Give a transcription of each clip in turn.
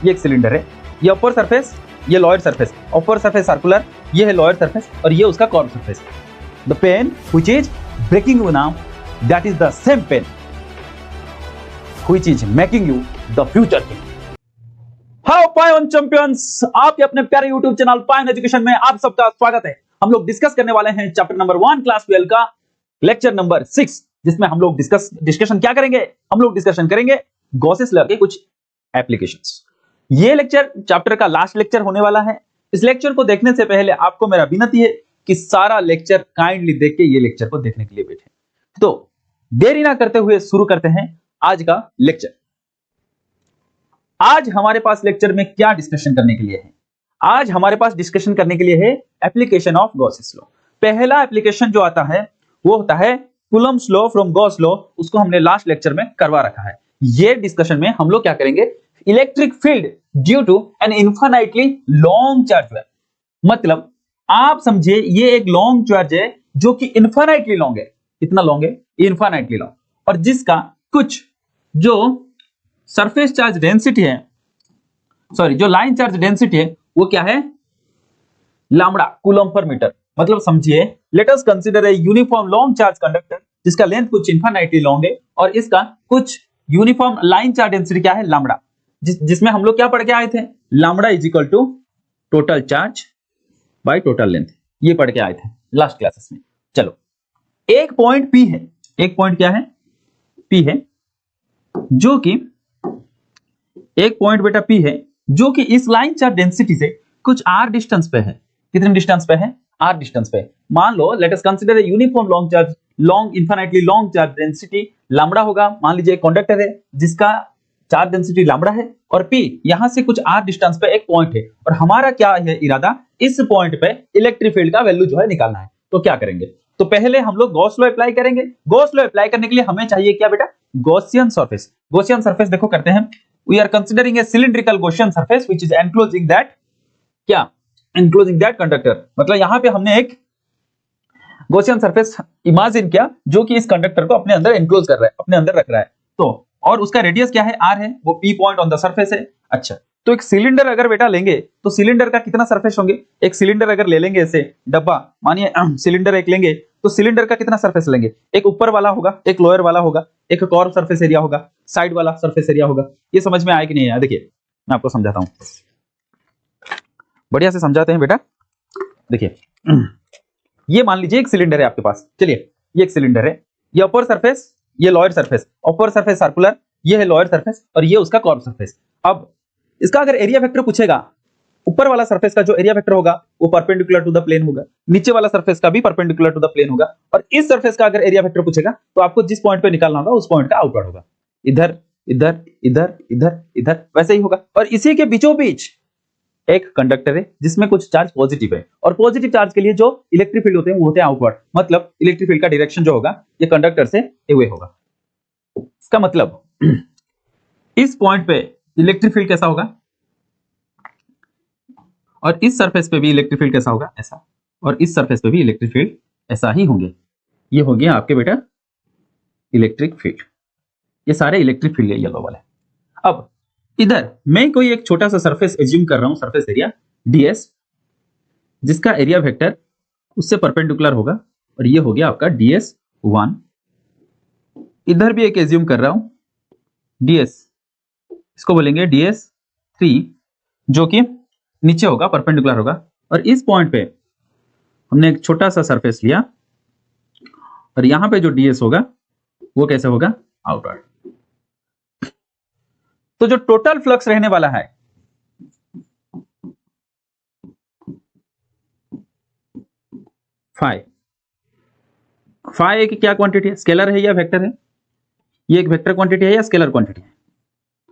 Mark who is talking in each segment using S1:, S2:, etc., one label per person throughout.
S1: ये एक सिलेंडर है, ये अपर सरफेस, ये lower surface, upper surface circular, ये है लोअर सरफेस और ये उसका corner surface. The pain which is breaking you now, that is the same pain which is making you the future king. Hello पायोन champions, आपके अपने प्यारे यूट्यूब चैनल पायोन एजुकेशन में आप सबका स्वागत है। हम लोग डिस्कस करने वाले हैं चैप्टर नंबर 1 क्लास 12 का लेक्चर नंबर 6, जिसमें हम लोग डिस्कशन क्या करेंगे, हम लोग डिस्कशन करेंगे गॉसेस लॉ के कुछ एप्लीकेशंस। ये लेक्चर चैप्टर का लास्ट लेक्चर होने वाला है। इस लेक्चर को देखने से पहले आपको मेरा विनती है कि सारा लेक्चर काइंडली देख के ये लेक्चर को देखने के लिए बैठे। तो देरी ना करते हुए शुरू करते हैं आज का लेक्चर। आज हमारे पास लेक्चर में क्या डिस्कशन करने के लिए है? आज हमारे पास डिस्कशन करने के लिए है एप्लीकेशन ऑफ गॉसेस लॉ। पहला एप्लीकेशन जो आता है वो होता है Coulomb's law from Gauss law, उसको हमने लास्ट लेक्चर में करवा रखा है। ये डिस्कशन में हम लोग क्या करेंगे, electric field due to an infinitely long charge wave. मतलब आप समझिए ये एक लॉन्ग चार्ज है जो कि इन्फिनिटली लॉन्ग है। कितना लॉन्ग है? इन्फिनिटली लॉन्ग, और जिसका कुछ जो सरफेस चार्ज डेंसिटी है, सॉरी जो लाइन चार्ज डेंसिटी है वो क्या है? लैम्बडा कूलम्ब पर मीटर। मतलब समझिए, late us consider a uniform long charge conductor जिसका लेंथ कुछ इन्फिनिटली लॉन्ग है और इसका कुछ यूनिफॉर्म लाइन चार्ज डेंसिटी क्या है? लैम्बडा। जिसमें हम लोग क्या पढ़ के आए थे? Lambda is equal to total charge by total length. ये पढ़ के आए थे लास्ट क्लासेस में। चलो, एक पॉइंट P है, एक पॉइंट क्या है? P है, जो कि एक पॉइंट बेटा P है जो कि इस लाइन चार्ज डेंसिटी से कुछ r डिस्टेंस पे है। कितने डिस्टेंस पे है? r डिस्टेंस पे। मान लो let us consider a uniform long charge, long infinitely long charge density lambda होगा। मान लीजिए एक कंडक्टर है जिसका चार्ज डेंसिटी लैम्बडा है और P यहां से कुछ r डिस्टेंस पे एक पॉइंट है, और हमारा क्या है इरादा? इस पॉइंट पे इलेक्ट्रिक फील्ड का वैल्यू जो है निकालना है। तो क्या करेंगे? तो पहले हम लोग गॉस लॉ अप्लाई करेंगे। गॉस लॉ अप्लाई करने के लिए हमें चाहिए क्या बेटा? Gaussian surface. गॉसियन सरफेस देखो करते हैं, we are considering a cylindrical Gaussian surface which is enclosing that, क्या? Enclosing that conductor. मतलब यहां पे हमने एक गॉसियन सरफेस इमेजिन किया जो कि इस कंडक्टर को अपने अंदर एनक्लोज कर रहा है, अपने अंदर रख रहा है। तो और उसका रेडियस क्या है? r है, वो P point on the surface है। अच्छा, तो एक सिलेंडर अगर बेटा लेंगे तो सिलेंडर का कितना सरफेस होंगे? एक सिलेंडर अगर ले लेंगे ऐसे डब्बा, मानिए सिलेंडर एक लेंगे तो सिलेंडर का कितना सरफेस लेंगे? एक ऊपर वाला होगा, एक लोअर वाला होगा, एक कॉर्नर सरफेस एरिया होगा, साइड वाला सरफेस एरिया होगा। ये समझ में आया कि नहीं आया? देखिए मैं आपको समझाता हूं, बढ़िया से समझाते हैं बेटा। देखिए ये मान लीजिए एक सिलेंडर है आपके पास। चलिए, ये एक सिलेंडर है, ये अपर सरफेस, ये lower surface, upper surface circular, ये है लोअर सरफेस और ये उसका कॉर्नर सरफेस। अब इसका अगर एरिया वेक्टर पूछेगा, ऊपर वाला सरफेस का जो एरिया वेक्टर होगा वो परपेंडिकुलर टू द प्लेन होगा, नीचे वाला सरफेस का भी परपेंडिकुलर टू द प्लेन होगा, और इस सरफेस का अगर एरिया वेक्टर पूछेगा तो आपको जिस पॉइंट पे निकालना होगा उस पॉइंट का आउटवर्ड होगा। इधर इधर इधर इधर इधर वैसे ही होगा। और इसी के बीचों बीच एक कंडक्टर है जिसमें कुछ चार्ज पॉजिटिव है, और पॉजिटिव चार्ज के लिए जो इलेक्ट्रिक फील्ड होते हैं वो होते हैं आउटवर्ड। मतलब इलेक्ट्रिक फील्ड का डायरेक्शन जो होगा ये कंडक्टर से अवे होगा। इसका मतलब इस पॉइंट पे इलेक्ट्रिक फील्ड कैसा होगा, और इस सरफेस पे भी इलेक्ट्रिक फील्ड कैसा होगा? ऐसा, और इस सरफेस पे भी इलेक्ट्रिक फील्ड ऐसा ही होंगे। ये हो गया आपके बेटा इलेक्ट्रिक फील्ड। ये सारे इलेक्ट्रिक फील्ड है येलो वाले। अब इधर मैं कोई एक छोटा सा सरफेस एज्यूम कर रहा हूं, सरफेस एरिया ds, जिसका एरिया वेक्टर उससे परपेंडिकुलर होगा, और ये हो गया आपका ds1। इधर भी एक एज्यूम कर रहा हूं ds, इसको बोलेंगे ds3, जो कि नीचे होगा, परपेंडिकुलर होगा, और इस पॉइंट पे हमने एक छोटा सा सरफेस लिया, और यहां पे जो ds होगा वो कैसे होगा? आउटवर्ड। तो जो टोटल फ्लक्स रहने वाला है फाई, फाई की क्या क्वांटिटी है? स्केलर है या वेक्टर है? ये एक वेक्टर क्वांटिटी है या स्केलर क्वांटिटी है?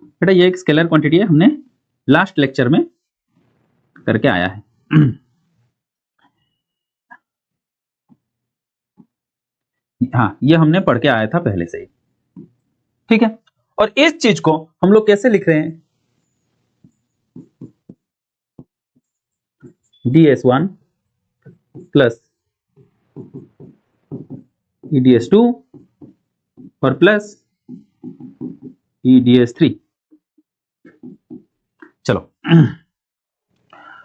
S1: बेटा ये एक स्केलर क्वांटिटी है, हमने लास्ट लेक्चर में करके आया है। हाँ, ये हमने पढ़ के आया था पहले से ही, ठीक है। और इस चीज को हम लोग कैसे लिख रहे हैं? ds1 प्लस eds2 और प्लस eds3। चलो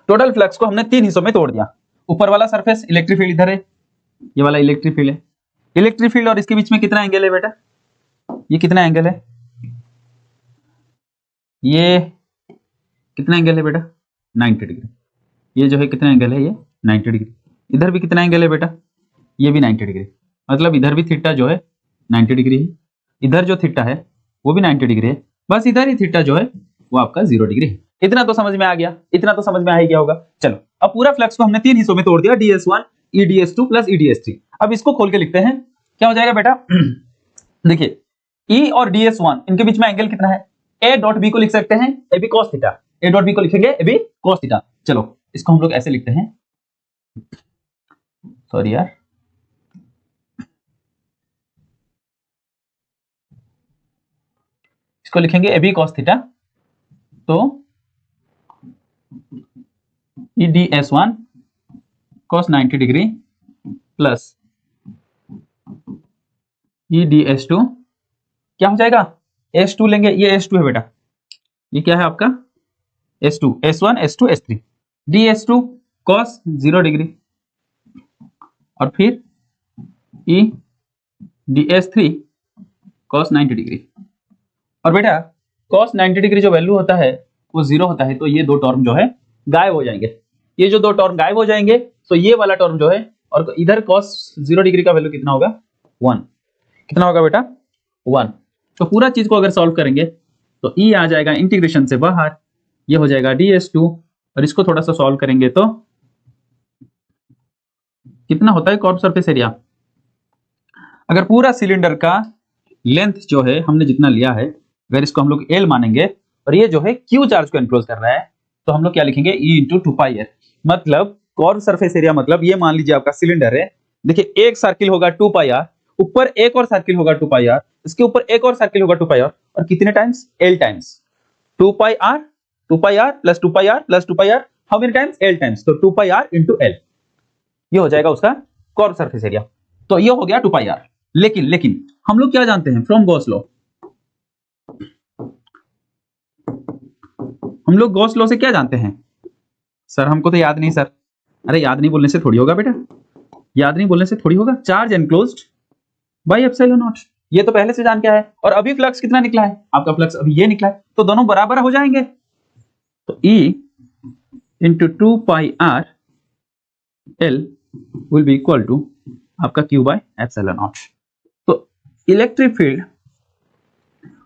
S1: टोटल फ्लक्स को हमने 3 हिस्सों में तोड़ दिया। ऊपर वाला सरफेस इलेक्ट्रिक फील्ड इधर है, ये वाला इलेक्ट्रिक फील्ड है। इलेक्ट्रिक फील्ड और इसके बीच में कितना एंगल है बेटा? ये कितना एंगल है? ये कितना एंगल है बेटा? 90 डिग्री। ये जो है कितना एंगल है? ये 90 डिग्री। इधर भी कितना एंगल है बेटा? ये भी 90 डिग्री। मतलब इधर भी थीटा जो है 90 डिग्री है, इधर जो थीटा है वो भी 90 डिग्री है, बस इधर ही थीटा जो है वो आपका 0 डिग्री है। इतना तो समझ में आ गया, इतना तो समझ में आ ही गया होगा। चलो अब पूरा फ्लक्स को हमने 3 हिस्सों में तोड़ दिया, ds1 eds2 प्लस eds3। अब इसको खोल के लिखते हैं, क्या हो जाएगा बेटा? देखिए E और ds1 इनके बीच में एंगल कितना है? a डॉट b को लिख सकते हैं ab cos theta, a dot b को लिखेंगे ab cos थीटा। चलो इसको हम लोग ऐसे लिखते हैं, सॉरी यार, इसको लिखेंगे ab cos थीटा, तो eds1 cos 90 degree plus eds2 क्या हो जाएगा? s2 लेंगे, ये s2 है बेटा, ये क्या है आपका? s2, s1 s2 s3, ds2 cos 0 degree और फिर e ds3 cos 90 डिग्री। और बेटा cos 90 डिग्री जो वैल्यू होता है वो 0 होता है, तो ये दो टर्म जो है गायब हो जाएंगे। ये जो दो टर्म गायब हो जाएंगे तो ये वाला टर्म जो है, और इधर cos 0 डिग्री का वैल्यू कितना होगा? 1। कितना होगा बेटा? 1। तो पूरा चीज को अगर सॉल्व करेंगे तो e आ जाएगा इंटीग्रेशन से बाहर, ये हो जाएगा ds2, और इसको थोड़ा सा सॉल्व करेंगे तो कितना होता है कर्व सरफेस एरिया? अगर पूरा सिलेंडर का लेंथ जो है हमने जितना लिया है, अगर इसको हम लोग L मानेंगे और ये जो है Q चार्ज को एनक्लोज कर रहा है, तो हम लोग क्या लिखेंगे? E into 2πr। मतलब कर्व सरफेस एरिया, मतलब ये मान लीजिए आपका सिलेंडर है, देखिए एक सर्किल होगा 2πr, ऊपर एक और सर्किल होगा 2πr, इसके ऊपर एक और सर्किल होगा 2πr, और कितने times? L times 2πr, 2πr plus 2πr plus 2πr, how many times? L times, तो 2πr इंटू L, ये हो जाएगा उसका कर्व सरफेस एरिया। तो ये हो गया 2πr। लेकिन हम लोग क्या जानते हैं फ्रॉम गॉस लॉ? हम लोग गॉस लॉ से क्या जानते हैं? सर हमको तो याद नहीं सर। अरे याद नहीं बोलने से थोड़ी होगा बेटा, याद नहीं बोलने से थोड़ी होगा। Charge enclosed by epsilon not, ये तो पहले से जान क्या है। और अभी फ्लक्स कितना निकला है? आपका फ्लक्स अभी ये निकला है, तो दोनों बराबर हो जाएंगे। तो E into 2πr L will be equal to आपका Q बाय एप्सिलॉन नॉट। तो electric field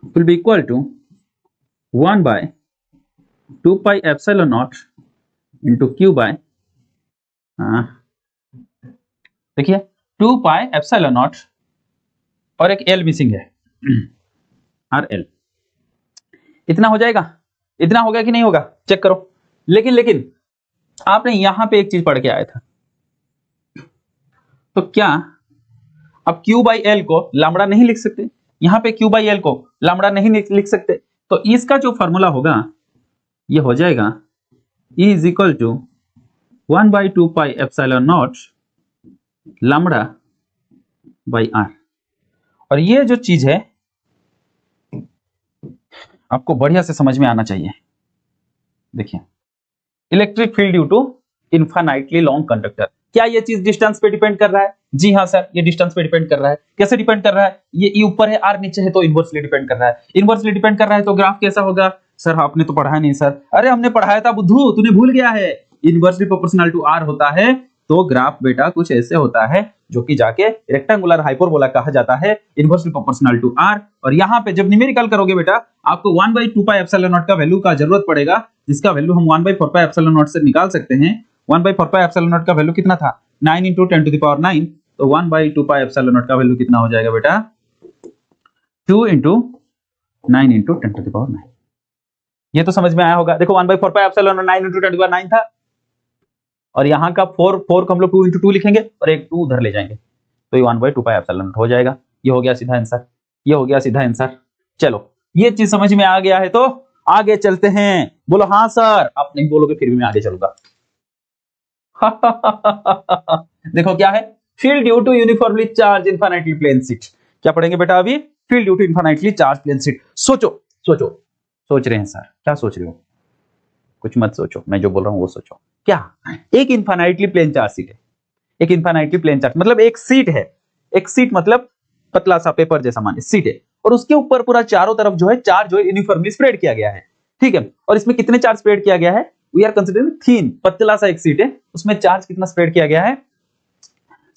S1: will be equal to 1 by 2π epsilon naught into Q by, देखिए 2π एप्सिलॉन नॉट और एक L मिसिंग है, RL। इतना हो जाएगा? इतना होगा कि नहीं होगा? चेक करो। लेकिन आपने यहां पे एक चीज पढ़ के आया था, तो क्या आप Q बाई L को लैम्बडा नहीं लिख सकते? यहां पे Q बाई L को लैम्बडा नहीं लिख सकते, तो इसका जो फॉर्मूला होगा ये हो जाएगा E is equal to 1 by 2π epsilon naught lambda by R। और ये जो चीज है आपको बढ़िया से समझ में आना चाहिए। देखिए electric field due to infinitely long conductor, क्या ये चीज डिस्टेंस पे डिपेंड कर रहा है? जी हाँ सर, ये डिस्टेंस पे डिपेंड कर रहा है। कैसे डिपेंड कर रहा है? ये E ऊपर है, R नीचे है, तो इनवर्सली डिपेंड कर रहा है। इनवर्सली डिपेंड कर रहा है तो ग्राफ कैसा होगा? सर आपने तो पढ़ा नहीं सर। अरे हमने पढ़ाया था बुद्धू, तूने भूल गया है। इनवर्सली प्रोपोर्शनल टू R होता है, तो ग्राफ बेटा कुछ ऐसे होता है जो कि जाके रेक्टेंगुलर हाइपरबोला कहा जाता है, इनवर्सली प्रोपोर्शनल टू R। और यहाँ पे जब न्यूमेरिकल करोगे बेटा, आपको 1 बाई 2π एप्सिलॉन नॉट का वैल्यू का जरूरत पड़ेगा, जिसका वैल्यू हम 1 बाई 4π एप्सिलॉन नॉट से निकाल सकते हैं। 1 बाई 4π एप्सिलॉन नॉट का वैल्यू कितना था? 9 इंटू 10 टू द पावर 9, तो 1 बाई 2π एप्सिलॉन नॉट का वैल्यू कितना हो जाएगा बेटा? 2 into 9 into 10 to the power 9। ये तो समझ में आया होगा। देखो 1 by 4π epsilon naught 9 into 10 to the power 9 था, और यहाँ का 4 को हम लोग 2 इंटू 2 लिखेंगे और एक 2 उधर ले जाएंगे, तो ये 1 बाई 2π एप्सिलॉन नॉट हो जाएगा। ये हो गया सीधा आंसर, ये हो गया सीधा आंसर। चलो ये चीज समझ में आ गया है तो आगे चलते हैं। बोलो हाँ सर। आप नहीं बोलोगे फिर भी मैं आगे चलूंगा। देखो क्या है? Field due to uniformly charge infinitely plane sheet. क्या पढ़ेंगे बेटा अभी? Field due to infinitely charge plane sheet. सोचो सोच रहे हैं सर, क्या सोच रहे हो? कुछ मत सोचो, मैं जो बोल रहा हूँ वो सोचो। क्या? एक इन्फाइनाइटली प्लेन चार्ज सीट है, एक इन्फाइनाइटली प्लेन चार्ज मतलब एक सीट है, एक सीट मतलब पतला सा पेपर जैसा मानिए सीट है, और उसके ऊपर पूरा चारों तरफ जो है चार्ज जो है यूनिफॉर्मली स्प्रेड किया गया है, ठीक है। और इसमें कितने चार्ज स्प्रेड किया गया है? वी आर कंसीडरिंग थिन, पतला सा एक सीट है, उसमें चार्ज कितना स्प्रेड किया गया है?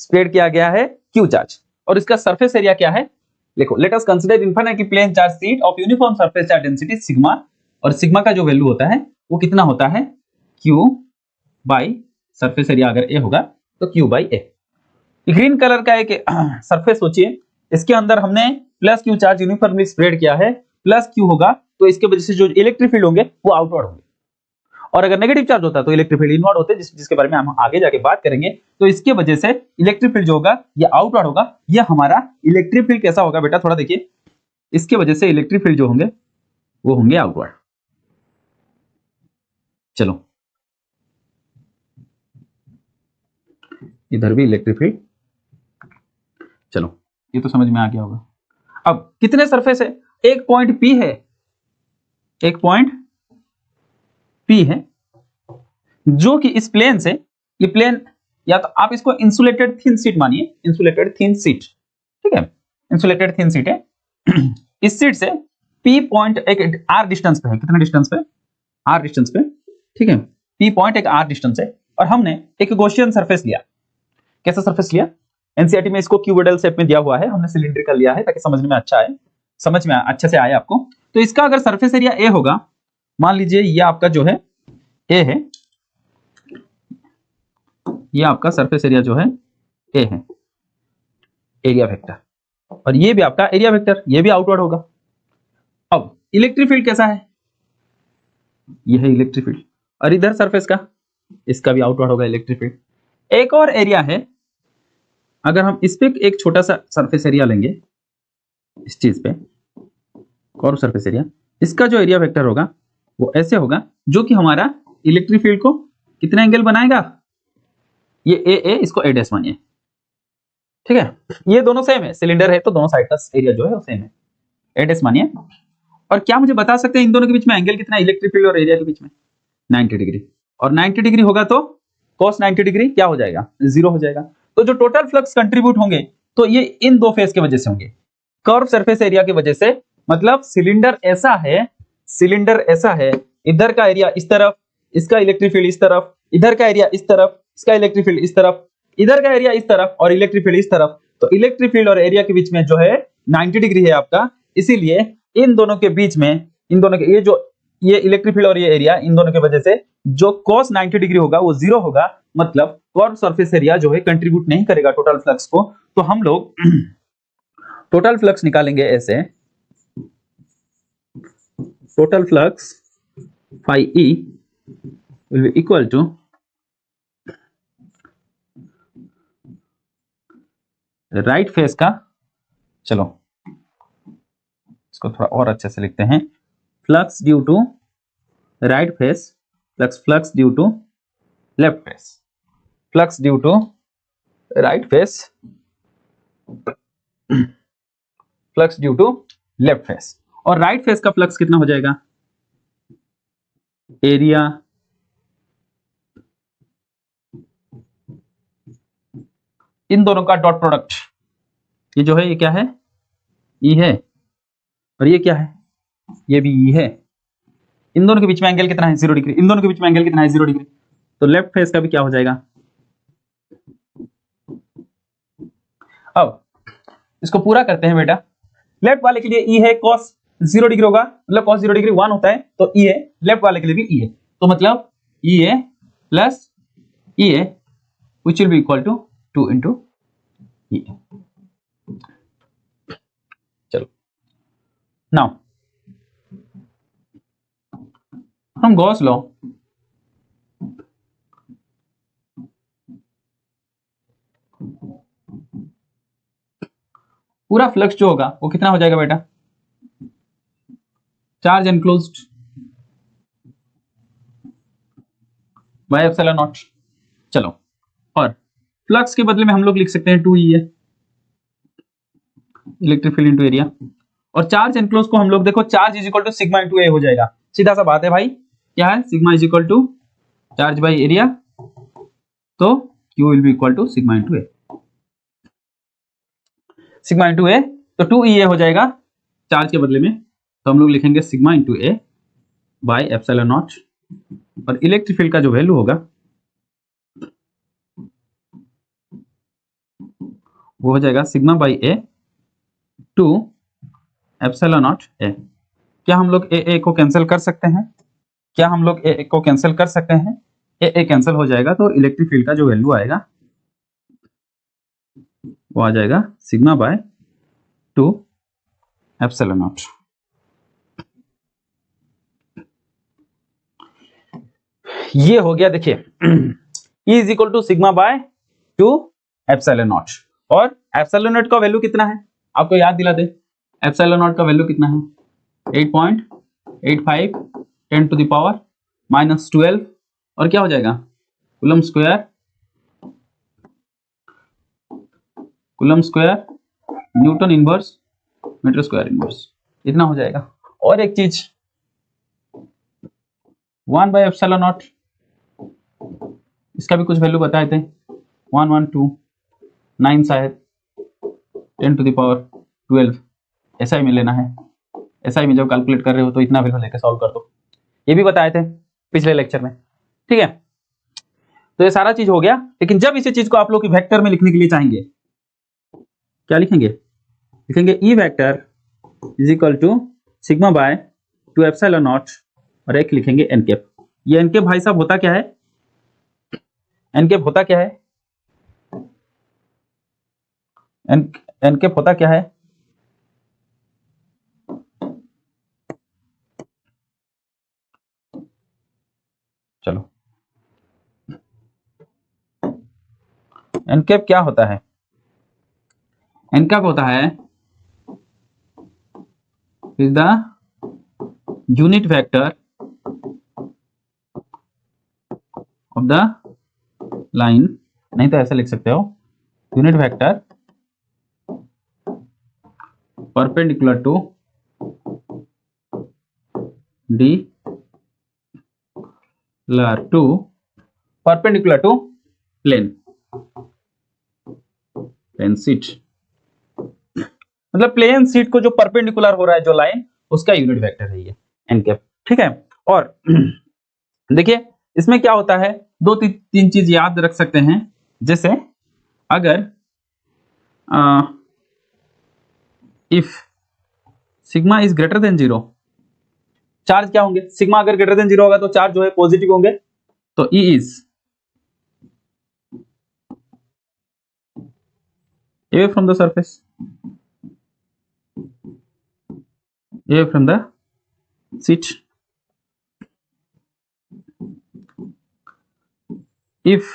S1: स्प्रेड किया गया है क्यू चार्ज। और इसका सरफेस एरिया क्या है? देखो, let us consider infinity plane charge sheet of uniform surface charge density sigma, और सिग्मा का जो वैल्यू होता है वो कितना होता है? क्यू बाई सरफेस एरिया, अगर ए होगा तो Q by A. Green colour का एक सरफेस सोचिए, इसके अंदर हमने plus Q charge uniformly spread किया है, प्लस क्यू होगा तो इसके वजह से जो इलेक्ट्रिक फील्ड होंगे वो आउटवर्ड होंगे, और अगर नेगेटिव चार्ज होता है तो इलेक्ट्रिक फील्ड इनवर्ड होते हैं, जिसके बारे में हम आगे जाके बात करेंगे। तो इसके वजह से इलेक्ट्रिक फील्ड जो होगा ये आउटवर्ड होगा। ये हमारा इलेक्ट्रिक फील्ड कैसा होगा बेटा, थोड़ा देखिए, इसके वजह से इलेक्ट्रिक फील्ड जो होंगे वो होंगे आउटवर्ड। चलो इधर भी इलेक्ट्रिक फील्ड, चलो ये तो समझ में आ गया होगा। अब कितने सरफेस है? एक पॉइंट पी है, एक पॉइंट पी है जो कि इस प्लेन से, ये प्लेन या तो आप इसको इंसुलेटेड थिन शीट मानिए, इंसुलेटेड थिन शीट, ठीक है, इंसुलेटेड थिन शीट है। इस शीट से पी पॉइंट एक आर डिस्टेंस पे है, कितने डिस्टेंस पे? आर डिस्टेंस पे, ठीक है। पी पॉइंट एक आर डिस्टेंस है, और हमने एक गॉसियन सरफेस लिया। कैसा सरफेस लिया? एनसीईआरटी में इसको क्यूबोइडल शेप में दिया हुआ है, हमने सिलिंड्रिकल लिया है ताकि समझने में अच्छा आए, समझ में अच्छे से आए आपको। तो इसका अगर सरफेस एरिया ए होगा, मान लीजिए ये आपका जो है ए है, ये आपका सरफेस एरिया जो है ए है, एरिया वेक्टर, और ये भी आपका एरिया वेक्टर, ये भी आउटवर्ड होगा। अब इलेक्ट्रिक फील्ड कैसा है? ये है इलेक्ट्रिक फील्ड, और इधर सरफेस का, इसका भी आउटवर्ड होगा इलेक्ट्रिक फील्ड। एक और एरिया है, अगर हम इस पे एक छोटा सा सरफेस एरिया लेंगे, इस चीज पे और सरफेस एरिया, इसका जो एरिया वेक्टर होगा वो ऐसे होगा, जो कि हमारा इलेक्ट्रिक फील्ड को कितना एंगल बनाएगा? ये ए, इसको ए डैश मानिए, ठीक है। ये दोनों सेम है, सिलेंडर है तो दोनों साइड का एरिया जो है वो सेम है, ए डैश मानिए। और क्या मुझे बता सकते हैं इन दोनों के बीच में एंगल कितना है, इलेक्ट्रिक फील्ड और एरिया के बीच में? 90 डिग्री, और 90 डिग्री होगा तो cos 90 डिग्री क्या हो जाएगा? 0 हो जाएगा। तो जो टोटल फ्लक्स कंट्रीब्यूट होंगे तो ये इन दो फेस के वजह से होंगे, कर्व सरफेस एरिया की वजह से। मतलब सिलेंडर ऐसा है, सिलेंडर ऐसा है, इधर का एरिया इस तरफ, इसका इलेक्ट्रिक फील्ड इस तरफ, इधर का एरिया इस तरफ, इसका इलेक्ट्रिक फील्ड इस तरफ, इधर का एरिया इस तरफ और इलेक्ट्रिक फील्ड इस तरफ। तो इलेक्ट्रिक फील्ड और एरिया के बीच में जो है 90 डिग्री है आपका, इसीलिए इन दोनों के बीच में, इन दोनों के, ये जो ये इलेक्ट्रिक फील्ड और ये एरिया, इन दोनों की वजह से जो cos 90 डिग्री होगा वो 0 होगा। मतलब कर्व सरफेस एरिया जो है कंट्रीब्यूट नहीं करेगा टोटल फ्लक्स को। तो हम लोग टोटल फ्लक्स निकालेंगे ऐसे, total flux phi e will be equal to right face का, चलो इसको थोड़ा और अच्छे से लिखते हैं, flux due to right face plus flux due to left face, flux due to right face, flux due to left face. और राइट फेस का फ्लक्स कितना हो जाएगा? एरिया इन दोनों का डॉट प्रोडक्ट, ये जो है ये क्या है? ई है, और ये क्या है? ये भी ई है। इन दोनों के बीच में एंगल कितना है? 0 डिग्री। इन दोनों के बीच में एंगल कितना है? 0 डिग्री। तो लेफ्ट फेस का भी क्या हो जाएगा? अब इसको पूरा करते हैं बेटा। लेफ्ट वाले के लिए ई है cos 0 डिग्री होगा, मतलब cos 0 डिग्री 1 होता है, तो ई है। लेफ्ट वाले के लिए भी ई है, तो मतलब ई है प्लस ई है which will be equal to 2 into E. चलो नाउ हम गॉस लॉ, पूरा फ्लक्स जो होगा वो कितना हो जाएगा बेटा? Charge enclosed by epsilon not. चलो, और फ्लक्स के बदले में हम लोग लिख सकते हैं 2E है, इलेक्ट्रिक फील्ड इनटू एरिया। और चार्ज एनक्लोज को हम लोग देखो, charge is equal to sigma into A हो जाएगा। सीधा सा बात है भाई, क्या है, sigma is equal to charge by area, तो Q will be equal to sigma into A, sigma into A, तो 2 हो जाएगा चार्ज के बदले में, तो हम लोग लिखेंगे sigma into A by epsilon naught, और इलेक्ट्रिक फील्ड का जो वैल्यू होगा वो हो जाएगा sigma by A two epsilon naught A. क्या हम लोग ए को कैंसिल कर सकते हैं? क्या हम लोग ए को कैंसिल कर सकते हैं? ए कैंसिल हो जाएगा, तो इलेक्ट्रिक फील्ड का जो वैल्यू आएगा वो आ जाएगा सिग्मा बाय 2 एप्सिलॉन नॉट। ये हो गया, देखिए E is equal to sigma by 2 epsilon naught, और एप्सिलॉन नॉट का वैल्यू कितना है आपको याद दिला दे, एप्सिलॉन नॉट का वैल्यू कितना है, 8.85 10 टू द पावर -12, और क्या हो जाएगा coulomb square newton inverse metre square inverse, इतना हो जाएगा। और एक चीज 1 बाय एप्सिलॉन नॉट, इसका भी कुछ वैल्यू बताए थे, 1129 शायद 10 टू द पावर 12, एसआई में लेना है, एसआई में जब कैलकुलेट कर रहे हो तो इतना वैल्यू लेके सॉल्व कर दो, ये भी बताए थे पिछले लेक्चर में, ठीक है। तो ये सारा चीज हो गया, लेकिन जब इसी चीज को आप लोग वेक्टर में लिखने के लिए चाहेंगे, क्या लिखेंगे, लिखेंगे E vector is equal to sigma by 2 epsilon naught, और एक लिखेंगे एन कैप। ये एन कैप भाई साहब होता क्या है, एन कैप होता क्या है, एन कैप होता क्या है, चलो एन कैप क्या होता है, एन कैप होता है is the unit vector of the line, नहीं तो ऐसे लिख सकते हो, unit vector perpendicular to the to perpendicular to plane sheet, मतलब प्लेन शीट को जो परपेंडिकुलर हो रहा है जो लाइन, उसका यूनिट वेक्टर है ये एन कैप, ठीक है। और देखिए इसमें क्या होता है, दो तीन चीज याद रख सकते हैं, जैसे अगर if sigma is greater than 0, charge क्या होंगे, सिग्मा अगर ग्रेटर देन 0 होगा तो चार्ज जो है पॉजिटिव होंगे, तो E is away from the surface, away from the sheet, if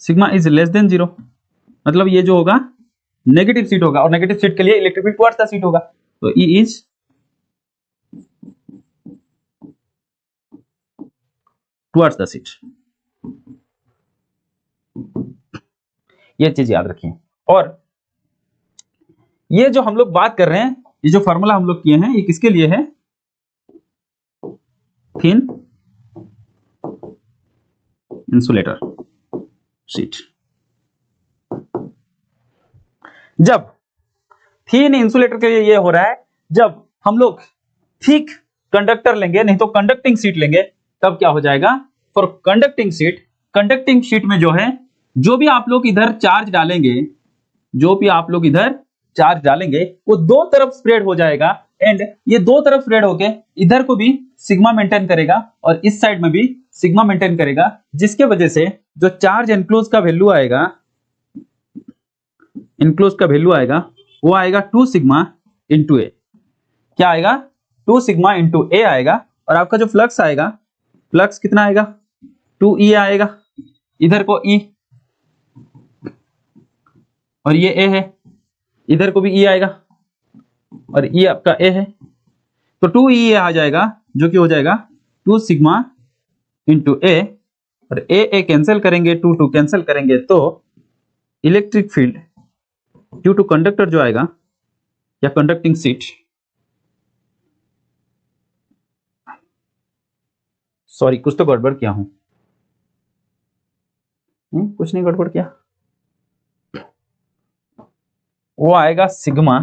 S1: sigma is less than 0, मतलब ये जो होगा नेगेटिव सीट होगा, और नेगेटिव सीट के लिए electric field towards the seat होगा, तो E is towards the seat, ये चीज याद रखिए। और ये जो हम लोग बात कर रहे हैं, ये जो फॉर्मूला हम लोग किए हैं, ये किसके लिए है, थिन इंसुलेटर शीट। जब थिन इंसुलेटर के लिए ये हो रहा है, जब हम लोग थिक कंडक्टर लेंगे, नहीं तो कंडक्टिंग शीट लेंगे, तब क्या हो जाएगा, फॉर कंडक्टिंग शीट में जो है, जो भी आप लोग इधर चार्ज डालेंगे, जो भी आप लोग इधर चार्ज डालेंगे वो दो तरफ स्प्रेड हो जाएगा, एंड ये दो तरफ स्प्रेड होके इधर को भी सिग्मा मेंटेन करेगा और इस साइड में भी सिग्मा मेंटेन करेगा, जिसके वजह से जो चार्ज एनक्लोज का वैल्यू आएगा, वो आएगा 2 सिग्मा इंटू ए। क्या आएगा, 2 सिग्मा इंटू ए आएगा, और आपका जो फ्लक्स आएगा, फ्लक्स कितना आएगा, 2E आएगा, इधर को E और ये A है, इधर को भी E आएगा और E आपका A है, तो 2E आ जाएगा, जो कि हो जाएगा 2 सिग्मा इंटू ए, और ए कैंसिल करेंगे, 2 कैंसिल करेंगे, तो electric field due to conductor जो आएगा या कंडक्टिंग शीट, सॉरी, कुछ तो गड़बड़ किया हूं। कुछ नहीं गड़बड़ किया। वो आएगा सिग्मा,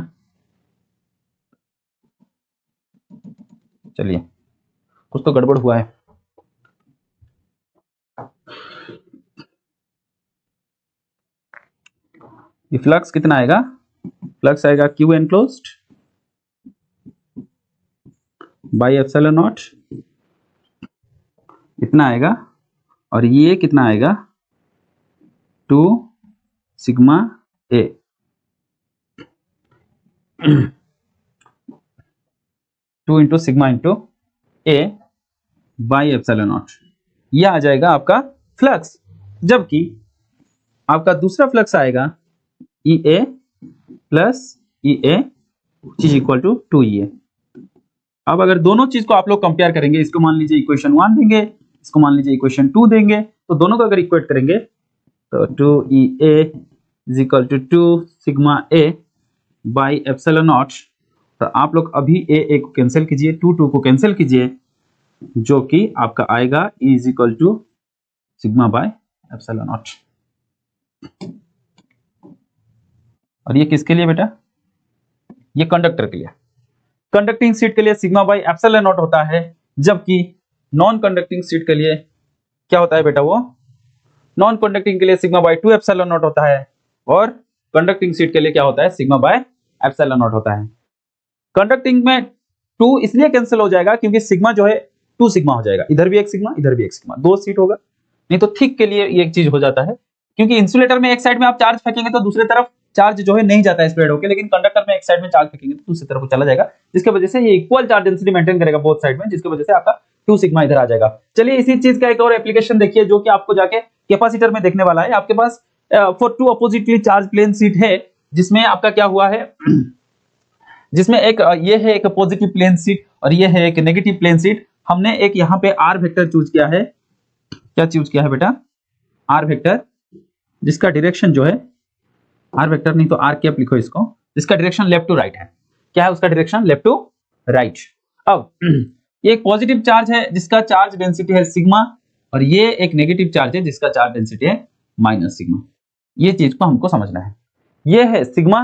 S1: चलिए कुछ तो गड़बड़ हुआ है। ये फ्लक्स कितना आएगा, फ्लक्स आएगा Q enclosed by epsilon not, इतना आएगा, और ये कितना आएगा 2 sigma A, 2 into sigma into A by epsilon not, ये आ जाएगा आपका फ्लक्स। जबकि आपका दूसरा फ्लक्स आएगा E A plus E A is equal to 2 E A. अब अगर दोनों चीज को आप लोग कंपेयर करेंगे, इसको मान लीजिए इक्वेशन 1 देंगे, इसको मान लीजिए इक्वेशन 2 देंगे, तो दोनों को अगर इक्वेट करेंगे तो 2 E A is equal to 2 sigma A by epsilon naught, तो आप लोग अभी ए को कैंसिल कीजिए, 2 को कैंसिल कीजिए, जो कि आपका आएगा E is equal to sigma by epsilon naught. और ये किसके लिए बेटा, ये कंडक्टर के लिए, कंडक्टिंग शीट के लिए सिग्मा बाय एप्सिलॉन नॉट होता है, जबकि नॉन कंडक्टिंग शीट के लिए क्या होता है बेटा, वो नॉन कंडक्टिंग के लिए सिग्मा बाय 2 एप्सिलॉन नॉट होता है, और कंडक्टिंग शीट के लिए क्या होता है, सिग्मा बाय एप्सिलॉन नॉट होता है। कंडक्टिंग में 2 इसलिए कैंसिल हो जाएगा क्योंकि सिग्मा जो है 2 सिग्मा हो जाएगा, इधर भी एक सिग्मा, इधर भी एक सिग्मा, 2 सीट होगा। नहीं तो थिक के लिए ये एक चीज हो जाता है, क्योंकि इंसुलेटर में एक साइड में आप चार्ज फेंकेंगे तो दूसरी तरफ चार्ज जो है नहीं जाता है स्प्रेड होकर, लेकिन कंडक्टर में एक साइड में चार्ज फेंकेंगे तो दूसरी तरफ चला जाएगा, जिसकी वजह से ये इक्वल चार्ज डेंसिटी मेंटेन करेगा बोथ साइड में, जिसकी वजह से आपका 2 सिग्मा इधर आ जाएगा। चलिए इसी चीज का एक और एप्लीकेशन देखिए, जो कि आपको जाके कैपेसिटर में देखने वाला है। आपके पास for 2 oppositely charge plane sheet है, जिसमें आपका क्या हुआ है, जिसमें एक ये है एक पॉजिटिव प्लेन शीट और ये है एक नेगेटिव प्लेन शीट। हमने एक यहाँ पे आर वेक्टर चूज किया है, क्या चूज किया है बेटा, आर वेक्टर, जिसका डायरेक्शन जो है, आर वेक्टर नहीं तो आर कैप लिखो इसको, जिसका डायरेक्शन लेफ्ट टू राइट है। क्या है उसका डायरेक्शन, लेफ्ट टू राइट। अब ये एक पॉजिटिव चार्ज है जिसका चार्ज डेंसिटी है सिग्मा, और ये एक नेगेटिव चार्ज है जिसका चार्ज डेंसिटी है माइनस सिग्मा। ये चीज को हमको समझना है, ये है सिग्मा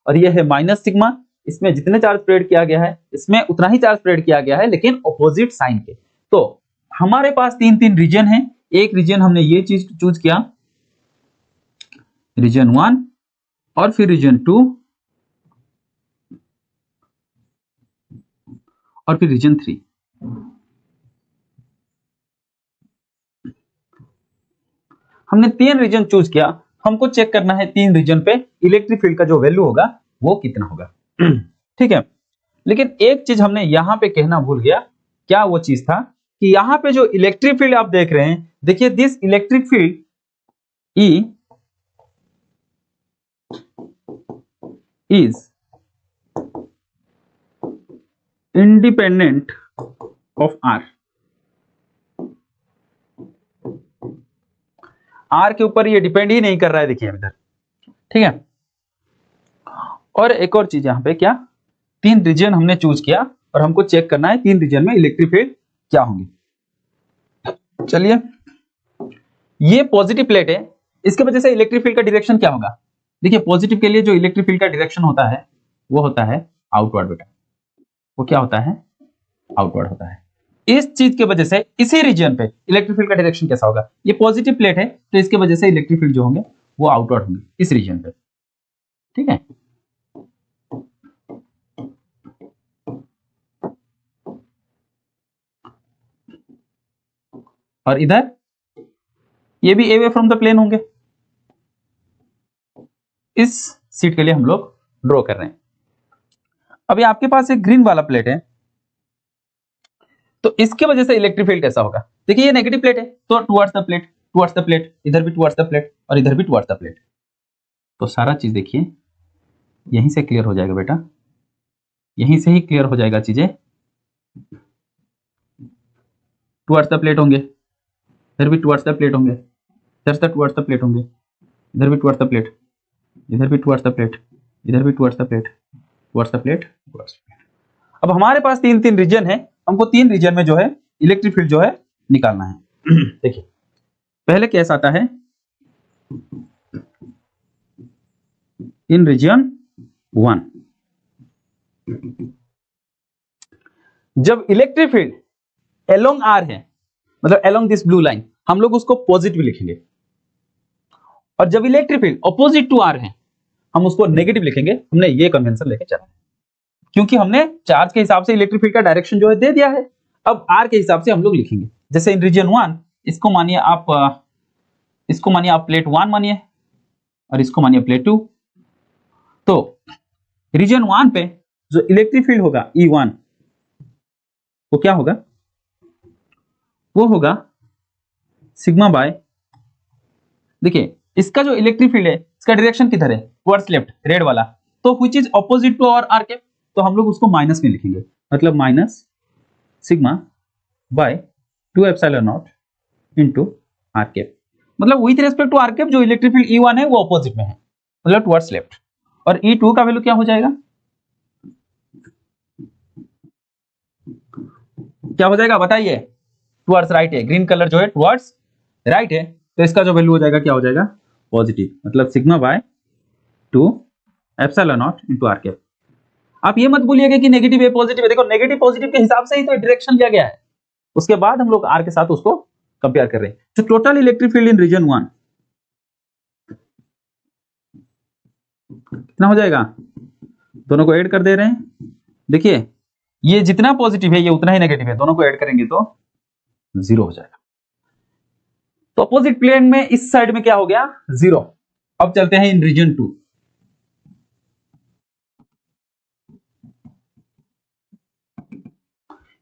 S1: और ये है माइनस सिग्मा। इसमें जितने चार्ज स्प्रेड किया गया है, इसमें उतना ही चार्ज स्प्रेड किया गया है, लेकिन ऑपोजिट साइन के। तो हमारे पास 3 रीजन है। एक रीजन हमने ये चीज चूज किया, रीजन 1, और फिर रीजन 2, और फिर रीजन 3। हमने 3 रीजन चूज किया। हमको चेक करना है 3 रीजन पे इलेक्ट्रिक फील्ड का जो वैल्यू होगा वो कितना होगा। ठीक है, लेकिन एक चीज हमने यहां पे कहना भूल गया। क्या वो चीज था कि यहां पे जो इलेक्ट्रिक फील्ड आप देख रहे हैं, देखिए this electric field E is independent of R। R के ऊपर ये डिपेंड ही नहीं कर रहा है, देखिए इधर, ठीक है। और एक और चीज यहाँ पे, क्या 3 रीजन हमने चूज किया और हमको चेक करना है 3 रीजन में इलेक्ट्रिक फील्ड क्या होंगे। चलिए, ये पॉजिटिव प्लेट है, इसके वजह से इलेक्ट्रिक फील्ड का डायरेक्शन क्या होगा। देखिए पॉजिटिव के लिए जो इलेक्ट्रिक फील्ड का डायरेक्शन होता है वो होता है आउटवर्ड बेटा, वो क्या होता है, आउटवर्ड होता है। इस चीज की वजह से इसी रीजन पे इलेक्ट्रिक फील्ड का डायरेक्शन कैसा होगा, ये पॉजिटिव प्लेट है तो इसके वजह से इलेक्ट्रिक फील्ड जो होंगे वो आउटवर्ड होंगे इस रीजन पे, ठीक है। और इधर ये भी अवे फ्रॉम द प्लेन होंगे। इस सीट के लिए हम लोग ड्रॉ कर रहे हैं। अभी आपके पास एक ग्रीन वाला प्लेट है, तो इसके वजह से इलेक्ट्रिक फील्ड कैसा होगा। देखिए ये नेगेटिव प्लेट है तो towards the plate, towards the plate, इधर भी टुवर्ड्स द प्लेट और इधर भी टुवर्ड्स द प्लेट। तो सारा चीज देखिए यहीं से क्लियर हो जाएगा बेटा, यहीं से ही क्लियर हो जाएगा चीजें। टुवर्ड्स द प्लेट होंगे, इधर भी टुवर्ड्स द प्लेट होंगे, इधर से टुवर्ड्स द प्लेट होंगे, इधर भी टुवर्ड्स द प्लेट, इधर भी टुवर्ड्स द प्लेट, इधर भी towards the plate, towards the plate, towards the plate. अब हमारे पास 3 रीजन है, हमको 3 रीजन में जो है इलेक्ट्रिक फील्ड जो है निकालना है। देखिए पहले केस आता है इन रीजन 1, जब इलेक्ट्रिक फील्ड एलोंग आर है, मतलब एलोंग दिस ब्लू लाइन, हम लोग उसको पॉजिटिव लिखेंगे, और जब electric field opposite to r है हम उसको नेगेटिव लिखेंगे। हमने ये कन्वेंशन लेके चला, क्योंकि हमने चार्ज के हिसाब से इलेक्ट्रिक फील्ड का डायरेक्शन जो है दे दिया है। अब आर के हिसाब से हम लोग लिखेंगे। जैसे इन रीजन 1 इसको मानिए आप प्लेट 1 मानिए और इसको मानिए प्लेट 2। तो रीजन 1 पे जो इलेक्ट्रिक फील्ड होगा E1 वो क्या होगा, वो होगा सिग्मा बाय, देखिए इसका जो इलेक्ट्रिक फील्ड है इसका डायरेक्शन किधर है, टुवर्ड्स लेफ्ट, रेड वाला, तो which is opposite to our R cap, तो हम लोग उसको माइनस में लिखेंगे, मतलब minus sigma by 2 epsilon naught into are cap, मतलब with respect to R cap जो इलेक्ट्रिक फील्ड E1 है वो अपोजिट में है, मतलब टुवर्ड्स लेफ्ट। और E2 का वैल्यू क्या हो जाएगा, क्या हो जाएगा बताइए, टुवर्ड्स राइट है, ग्रीन कलर जो है टुवर्ड्स राइट है, तो इसका जो वैल्यू हो जाएगा क्या हो जाएगा, पॉजिटिव, मतलब sigma by 2 epsilon naught into are cap. आप ये मत भूलिएगा कि नेगेटिव है पॉजिटिव है, देखो नेगेटिव पॉजिटिव के हिसाब से ही तो डायरेक्शन लिया गया है, उसके बाद हम लोग आर के साथ उसको कंपेयर कर रहे हैं। तो total electric field in region 1 कितना हो जाएगा, दोनों को ऐड कर दे रहे हैं। देखिए ये जितना पॉजिटिव है ये उतना ही नेगेटिव है, दोनों को ऐड करेंगे तो 0 हो जाएगा। तो अपोजिट प्लेन में इस साइड में क्या हो गया, 0। अब चलते हैं इन रीजन 2।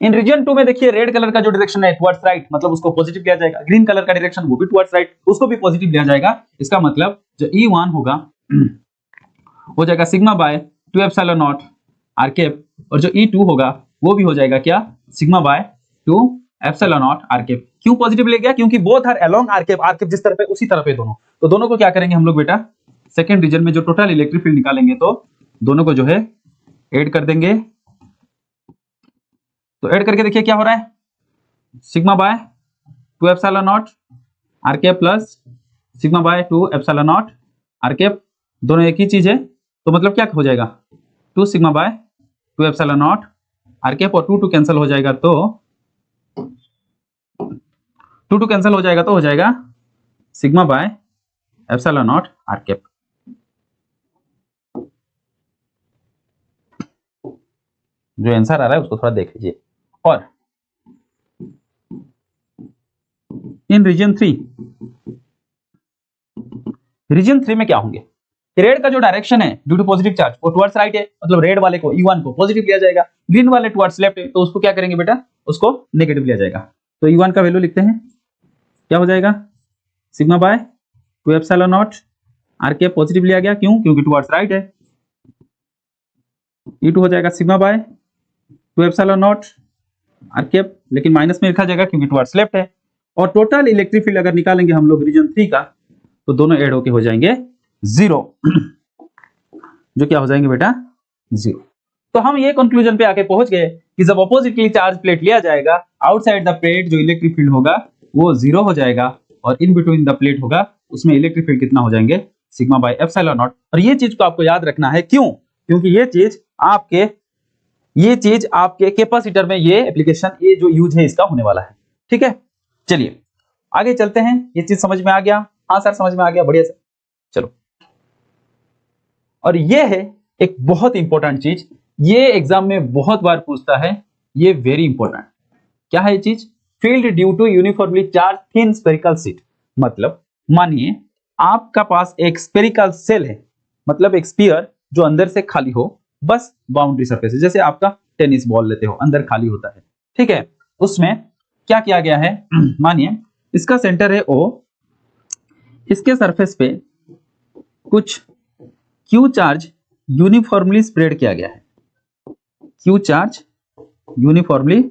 S1: इन रीजन 2 में देखिए रेड कलर का जो डायरेक्शन है टुवर्ड्स राइट, मतलब उसको पॉजिटिव लिया जाएगा, ग्रीन कलर का डायरेक्शन वो भी टुवर्ड्स राइट, उसको भी पॉजिटिव लिया जाएगा। इसका मतलब जो E1 होगा हो जाएगा sigma by 2 epsilon naught r cap, और जो E2 होगा वो भी हो जाएगा क्या, sigma by 2 epsilon naught r cap. क्यों पॉजिटिव ले गया, क्योंकि both are along r cap जिस तरफ है उसी तरफ है दोनों, तो दोनों को क्या करेंगे हम लोग बेटा, सेकंड रीजन में जो टोटल इलेक्ट्रिक फील्ड निकालेंगे तो दोनों को जो है ऐड कर देंगे। तो ऐड करके देखिए क्या हो रहा है, sigma by 2 epsilon naught r cap plus sigma by 2 epsilon naught r cap, दोनों एक ही चीज है, तो मतलब क्या हो जाएगा 2 sigma by 2 epsilon naught r cap, और 2 कैंसिल हो जाएगा तो 2 कैंसिल हो जाएगा तो हो जाएगा sigma by epsilon naught r cap. जो आंसर आ रहा है उसको थोड़ा देख लीजिए। और इन रीजन 3 में क्या होंगे, रेड का जो डायरेक्शन है ड्यू टू पॉजिटिव चार्ज वो टुवर्ड्स राइट है, मतलब रेड वाले को E1 को पॉजिटिव लिया जाएगा, ग्रीन वाले टुवर्ड्स लेफ्ट है तो उसको क्या करेंगे बेटा, उसको नेगेटिव लिया जाएगा। तो E1 का वैल्यू लिखते हैं, क्या हो जाएगा sigma by 2 epsilon naught r cap, positive लिया गया क्यों, क्योंकि टुवर्ड्स राइट है। E2 हो जाएगा sigma by 2 epsilon naught r cap, लेकिन माइनस में लिखा जाएगा क्योंकि टुवर्ड्स लेफ्ट है। और टोटल इलेक्ट्रिक फील्ड अगर निकालेंगे हम लोग रीजन 3 का तो दोनों ऐड होके हो जाएंगे 0, जो क्या हो जाएंगे बेटा 0। तो हम ये कंक्लूजन पे आके पहुंच गए कि जब अपोजिटली चार्ज प्लेट लिया जाएगा, आउटसाइड द प्लेट जो इलेक्ट्रिक फील्ड होगा वो 0 हो जाएगा, और इन बिटवीन द प्लेट होगा उसमें इलेक्ट्रिक फील्ड कितना हो जाएंगे, सिग्मा बाय एप्सिलॉन नॉट। और ये चीज को आपको याद रखना है, क्यों, क्योंकि ये चीज आपके कैपेसिटर में ये एप्लीकेशन, ये जो यूज है इसका होने वाला है। ठीक है, चलिए आगे चलते हैं। ये चीज समझ में आ गया, हाँ सर समझ में आ गया, बढ़िया सर, चलो। और ये है एक बहुत इंपॉर्टेंट चीज, ये एग्जाम में बहुत बार पूछता है, ये वेरी इंपॉर्टेंट। क्या है ये चीज, field due to uniformly charge thin spherical sheet. मतलब मानिए आपका पास एक स्फेरिकल सेल है, मतलब एक स्फीयर जो अंदर से खाली हो, बस बाउंड्री सरफेस है, जैसे आपका टेनिस बॉल लेते हो अंदर खाली होता है, ठीक है। उसमें क्या किया गया है, मानिए इसका सेंटर है O, इसके सरफेस पे कुछ Q चार्ज यूनिफॉर्मली स्प्रेड किया गया है, Q चार्ज यूनिफॉर्मली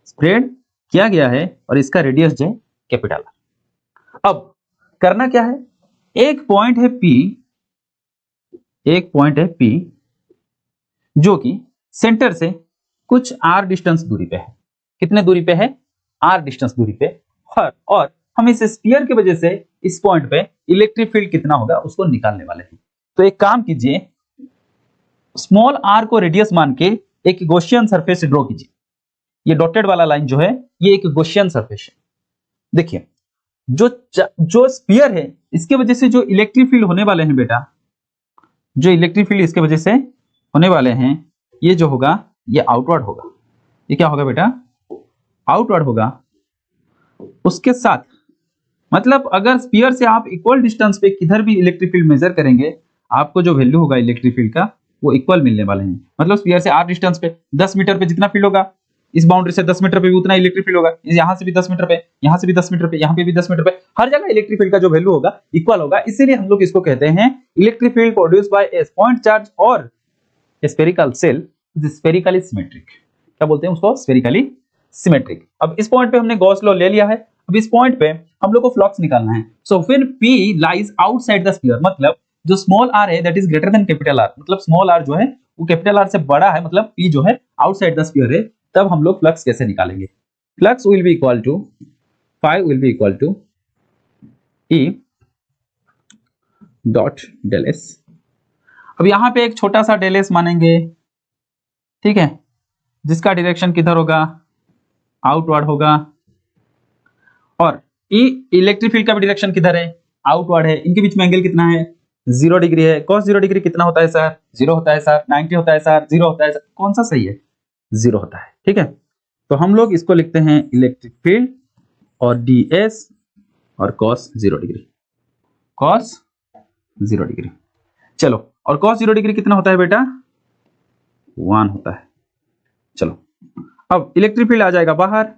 S1: स्प्रेड किया गया है, और इसका रेडियस जो है कैपिटल R। अब करना क्या है, एक पॉइंट है P जो कि सेंटर से कुछ R डिस्टेंस दूरी पे है। कितने दूरी पे है, r डिस्टेंस दूरी पे, और हम इस स्फीयर की वजह से इस पॉइंट पे इलेक्ट्रिक फील्ड कितना होगा उसको निकालने वाले हैं। तो एक काम कीजिए, स्मॉल r को रेडियस मान के एक गॉसियन सरफेस ड्रॉ कीजिए। ये डॉटेड वाला लाइन जो है ये एक गॉसियन सरफेस है। देखिए जो स्फीयर है इसके वजह से जो इलेक्ट्रिक फील्ड होने वाले हैं बेटा, जो इलेक्ट्रिक फील्ड इसके वजह से होने वाले हैं, ये जो होगा ये आउटवर्ड होगा। ये क्या होगा बेटा? आउटवर्ड होगा। उसके साथ मतलब अगर स्फीयर से आप इक्वल डिस्टेंस पे किधर भी इलेक्ट्रिक फील्ड मेजर करेंगे, आपको जो वैल्यू होगा इलेक्ट्रिक फील्ड का वो इक्वल मिलने वाले हैं। मतलब स्फीयर से r डिस्टेंस पे 10 मीटर पे जितना फील्ड होगा, इस बाउंड्री से 10 मीटर पे भी उतना इलेक्ट्रिक फील्ड होगा, यहां से भी 10 मीटर पे, यहां से भी 10 मीटर पे, यहां पे भी 10 मीटर पे, हर जगह इलेक्ट्रिक फील्ड का जो वैल्यू होगा इक्वल होगा। इसीलिए हम लोग इसको कहते हैं electric field produced by a point charge और spherical shell is spherically symmetric. क्या बोलते हैं उसको? Spherically symmetric. अब इस पॉइंट पे हमने गॉस लॉ ले लिया है। अब इस पॉइंट पे हम लोग को फ्लक्स निकालना है। So when P lies outside the sphere, मतलब जो स्मॉल r है that is greater than capital R, मतलब स्मॉल r जो है वो कैपिटल R से बड़ा है, मतलब P जो है आउटसाइड द स्फीयर है, तब हम लोग फ्लक्स कैसे निकालेंगे? Flux will be equal to phi will be equal to E dot del S। अब यहां पे एक छोटा सा डेल S मानेंगे, ठीक है, जिसका डायरेक्शन किधर होगा? आउटवर्ड होगा। और ई इलेक्ट्रिक फील्ड का भी डायरेक्शन किधर है? आउटवर्ड है। इनके बीच में एंगल कितना है? 0 डिग्री है। cos 0 डिग्री कितना होता है सर? 0 होता है सर। 90 होता है सर? 0 होता है सर। कौन सा सही है? 0 होता है। ठीक है, तो हम लोग इसको लिखते हैं इलेक्ट्रिक फील्ड और ds और cos 0 डिग्री, cos 0 डिग्री। चलो, और cos 0 डिग्री कितना होता है बेटा? 1 होता है। चलो, अब इलेक्ट्रिक फील्ड आ जाएगा बाहर,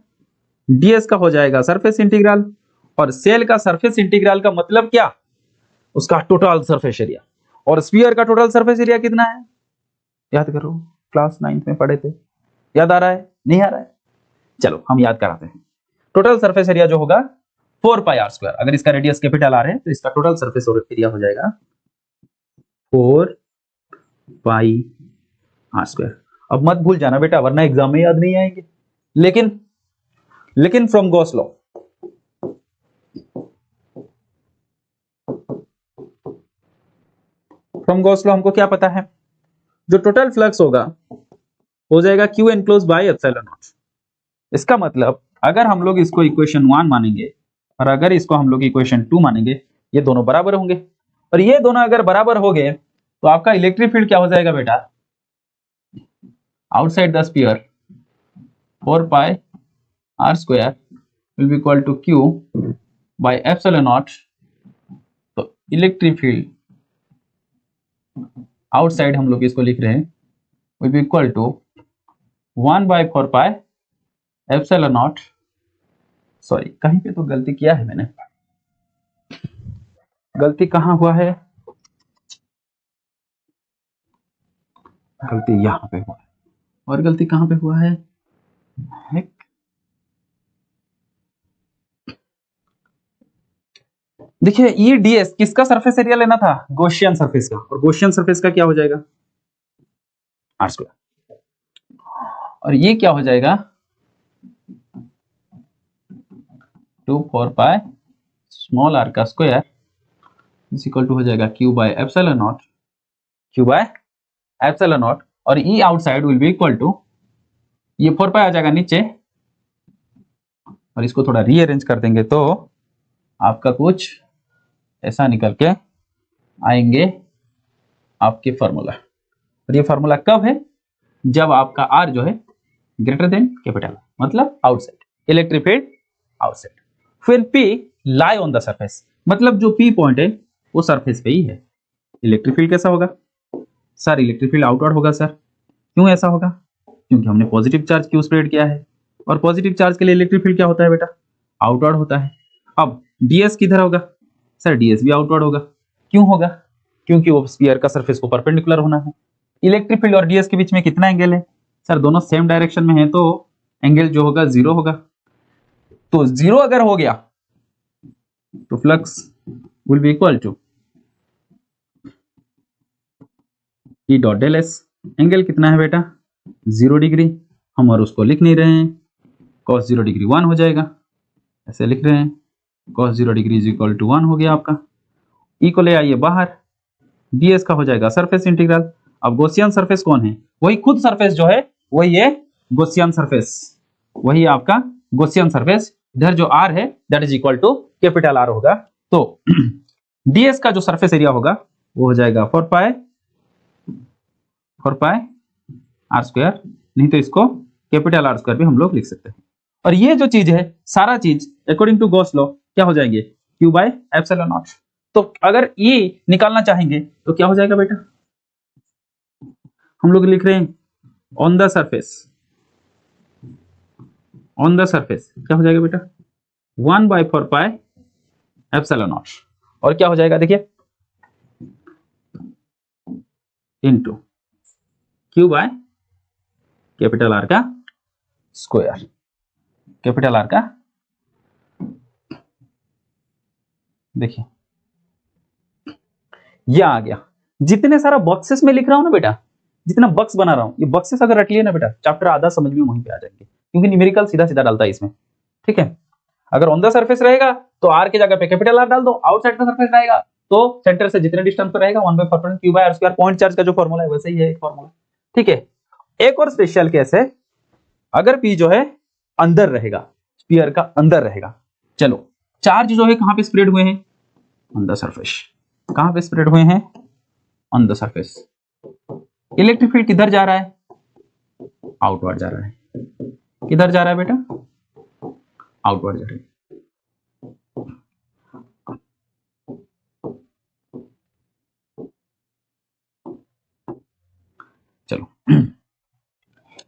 S1: ds का हो जाएगा सरफेस इंटीग्रल, और सेल का सरफेस इंटीग्रल का मतलब क्या? उसका टोटल सरफेस एरिया। और स्फीयर का टोटल सरफेस एरिया कितना है? याद करो, क्लास 9 में पढ़े थे। याद आ रहा है? नहीं आ रहा है? चलो हम याद कराते हैं। टोटल सरफेस एरिया जो होगा 4 पाई r स्क्वायर। अगर इसका रेडियस कैपिटल R है तो इसका टोटल सरफेस एरिया हो जाएगा 4 पाई r स्क्वायर। अब मत भूल जाना बेटा, वरना एग्जाम में याद नहीं आएंगे। लेकिन फ्रॉम गॉस लॉ, हमको क्या पता है? जो टोटल फ्लक्स होगा हो जाएगा Q enclose by epsilon not. इसका मतलब अगर हम लोग इसको इक्वेशन 1 मानेंगे और अगर इसको हम लोग इक्वेशन 2 मानेंगे, ये दोनों बराबर होंगे। और ये दोनों अगर बराबर हो गए तो आपका इलेक्ट्रिक फील्ड क्या हो जाएगा बेटा? Outside the sphere 4 pi r square will be equal to Q by epsilon naught. तो इलेक्ट्रिक फील्ड आउटसाइड हम लोग इसको लिख रहे हैं will be equal to 1 by 4 pi epsilon naught. Sorry, कहीं पे तो गलती किया है मैंने। गलती कहां हुआ है? गलती यहां पे हुआ है। और गलती कहां पे हुआ है? देखिए, ये ds किसका सरफेस एरिया लेना था? गॉसियन सरफेस का। और गॉसियन सरफेस का क्या हो जाएगा? r square. और ये क्या हो जाएगा? 2 4 पाई स्मॉल r का स्क्वायर इज इक्वल टू हो जाएगा Q by epsilon naught, Q by epsilon naught. और E outside will be equal to, ये 4 पाई आ जाएगा नीचे, और इसको थोड़ा रीअरेंज कर देंगे तो आपका कुछ ऐसा निकल के आएंगे आपके फार्मूला। और ये फार्मूला कब है? जब आपका r जो है ग्रेटर देन कैपिटल, मतलब आउटसाइड, इलेक्ट्रिक फील्ड आउटसाइड। फिर P lie on the surface, मतलब जो P पॉइंट है वो सरफेस पे ही है। इलेक्ट्रिक फील्ड कैसा होगा सर? इलेक्ट्रिक फील्ड आउटवर्ड होगा सर। क्यों ऐसा होगा? क्योंकि हमने पॉजिटिव चार्ज क्यों स्प्रेड किया है, और पॉजिटिव चार्ज के लिए इलेक्ट्रिक फील्ड क्या होता है बेटा? आउटवर्ड होता है। अब ds किधर होगा सर? ds भी आउटवर्ड होगा। क्यों होगा? क्योंकि वो स्फीयर का सरफेस को परपेंडिकुलर होना है। इलेक्ट्रिक फील्ड और ds के बीच में कितना एंगल है सर? दोनों सेम डायरेक्शन में है, तो एंगल जो होगा 0 होगा। तो 0 अगर हो गया तो flux will be equal to E dot del S। Angle कितना है बेटा? 0 डिग्री। हम और उसको लिख नहीं रहे हैं, cos 0 डिग्री 1 हो जाएगा, ऐसे लिख रहे हैं cos 0 degree is equal to 1 हो गया आपका। ई को ले आइए बाहर, ds का हो जाएगा सरफेस इंटीग्रल। अब गॉसियन सरफेस कौन है? वही खुद सरफेस जो है वही है गॉसियन सरफेस, वही आपका गॉसियन सरफेस। इधर जो r है that is equal to capital R होगा। तो ds का जो सरफेस एरिया होगा वो हो जाएगा 4 पाई r स्क्वायर, नहीं तो इसको कैपिटल R स्क्वायर भी हम लोग लिख सकते हैं। और ये जो चीज है सारा चीज अकॉर्डिंग टू गॉस लॉ क्या हो जाएंगे? q by epsilon naught. तो अगर ये निकालना चाहेंगे तो क्या हो जाएगा बेटा? हम लोग लिख रहे हैं ऑन द सरफेस क्या हो जाएगा बेटा? 1/4 पाई एप्सिलॉन नॉट। और क्या हो जाएगा देखिए, into q by capital R का स्क्वायर, कैपिटल R का। देखिए ये आ गया। जितने सारा बॉक्सेस में लिख रहा हूं ना बेटा, जितना बॉक्स बना रहा हूं, ये बॉक्सेस अगर रख लिए ना बेटा, चैप्टर आधा समझ में वहीं पे आ जाएंगे, क्योंकि न्यूमेरिकल सीधा सीधा डालता है इसमें। ठीक है, अगर ऑन द सरफेस रहेगा तो R की जगह पे कैपिटल R डाल दो, आउटसाइड का सरफेस रहेगा तो सेंटर से जितने डिस्टेंस पे रहेगा 1/4 q by r square. Point charge का जो फॉर्मूला है वैसे ही है एक फॉर्मूला। ठीक है, एक और स्पेशल केस है, अगर P जो है अंदर रहेगा, स्फीयर का अंदर रहेगा। चलो, चार्ज जो है कहां पे स्प्रेड हुए हैं? On the surface. कहां पे स्प्रेड हुए हैं? On the surface. Electric field किधर जा रहा है? आउटवर्ड जा रहा है। किधर जा रहा है बेटा? आउटवर्ड जा रहा है। चलो,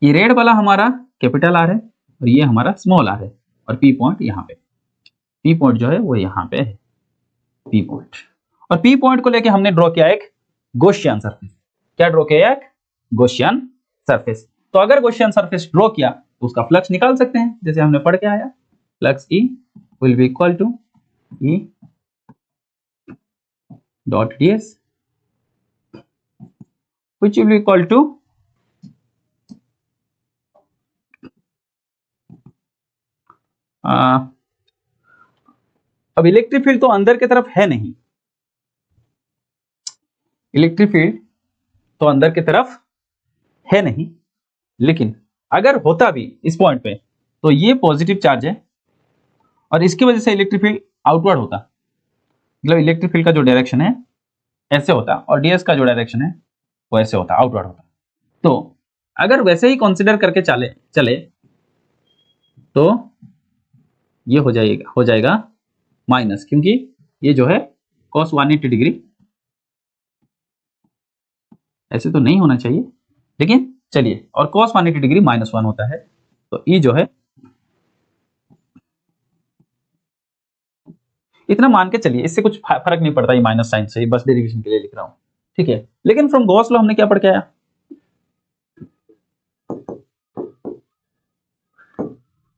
S1: ये रेड वाला हमारा कैपिटल R है और ये हमारा स्मॉल r है, और P पॉइंट यहाँ पे, P पॉइंट जो है वो यहाँ पे है, P पॉइंट। और P पॉइंट को लेके हमने ड्रॉ किया एक गॉसियन सरफेस। क्या ड्रॉ किया? एक गॉसियन सरफेस। तो अगर गॉसियन सरफेस ड्रॉ किया तो उसका फ्लक्स निकाल सकते हैं, जैसे हमने पढ़ के आया, flux E will be equal to E dot ds which will be equal to अब इलेक्ट्रिक फील्ड तो अंदर की तरफ है नहीं, इलेक्ट्रिक फील्ड तो अंदर की तरफ है नहीं, लेकिन अगर होता भी इस पॉइंट पे तो ये पॉजिटिव चार्ज है और इसकी वजह से इलेक्ट्रिक फील्ड आउटवर्ड होता, मतलब इलेक्ट्रिक फील्ड का जो डायरेक्शन है ऐसे होता और ds का जो डायरेक्शन है वो ऐसे होता, आउटवर्ड होता। तो अगर वैसे ही कंसीडर करके चले तो ये हो जाएगा माइनस, क्योंकि ये जो है cos 180 डिग्री, ऐसे तो नहीं होना चाहिए लेकिन चलिए, और cos 180 डिग्री -1 होता है। तो E जो है इतना मान के चलिए, इससे कुछ फर्क नहीं पड़ता, ये माइनस साइन से, बस डेरिवेशन के लिए लिख रहा हूं। ठीक है, लेकिन फ्रॉम गॉस लॉ हमने क्या पढ़ के आया?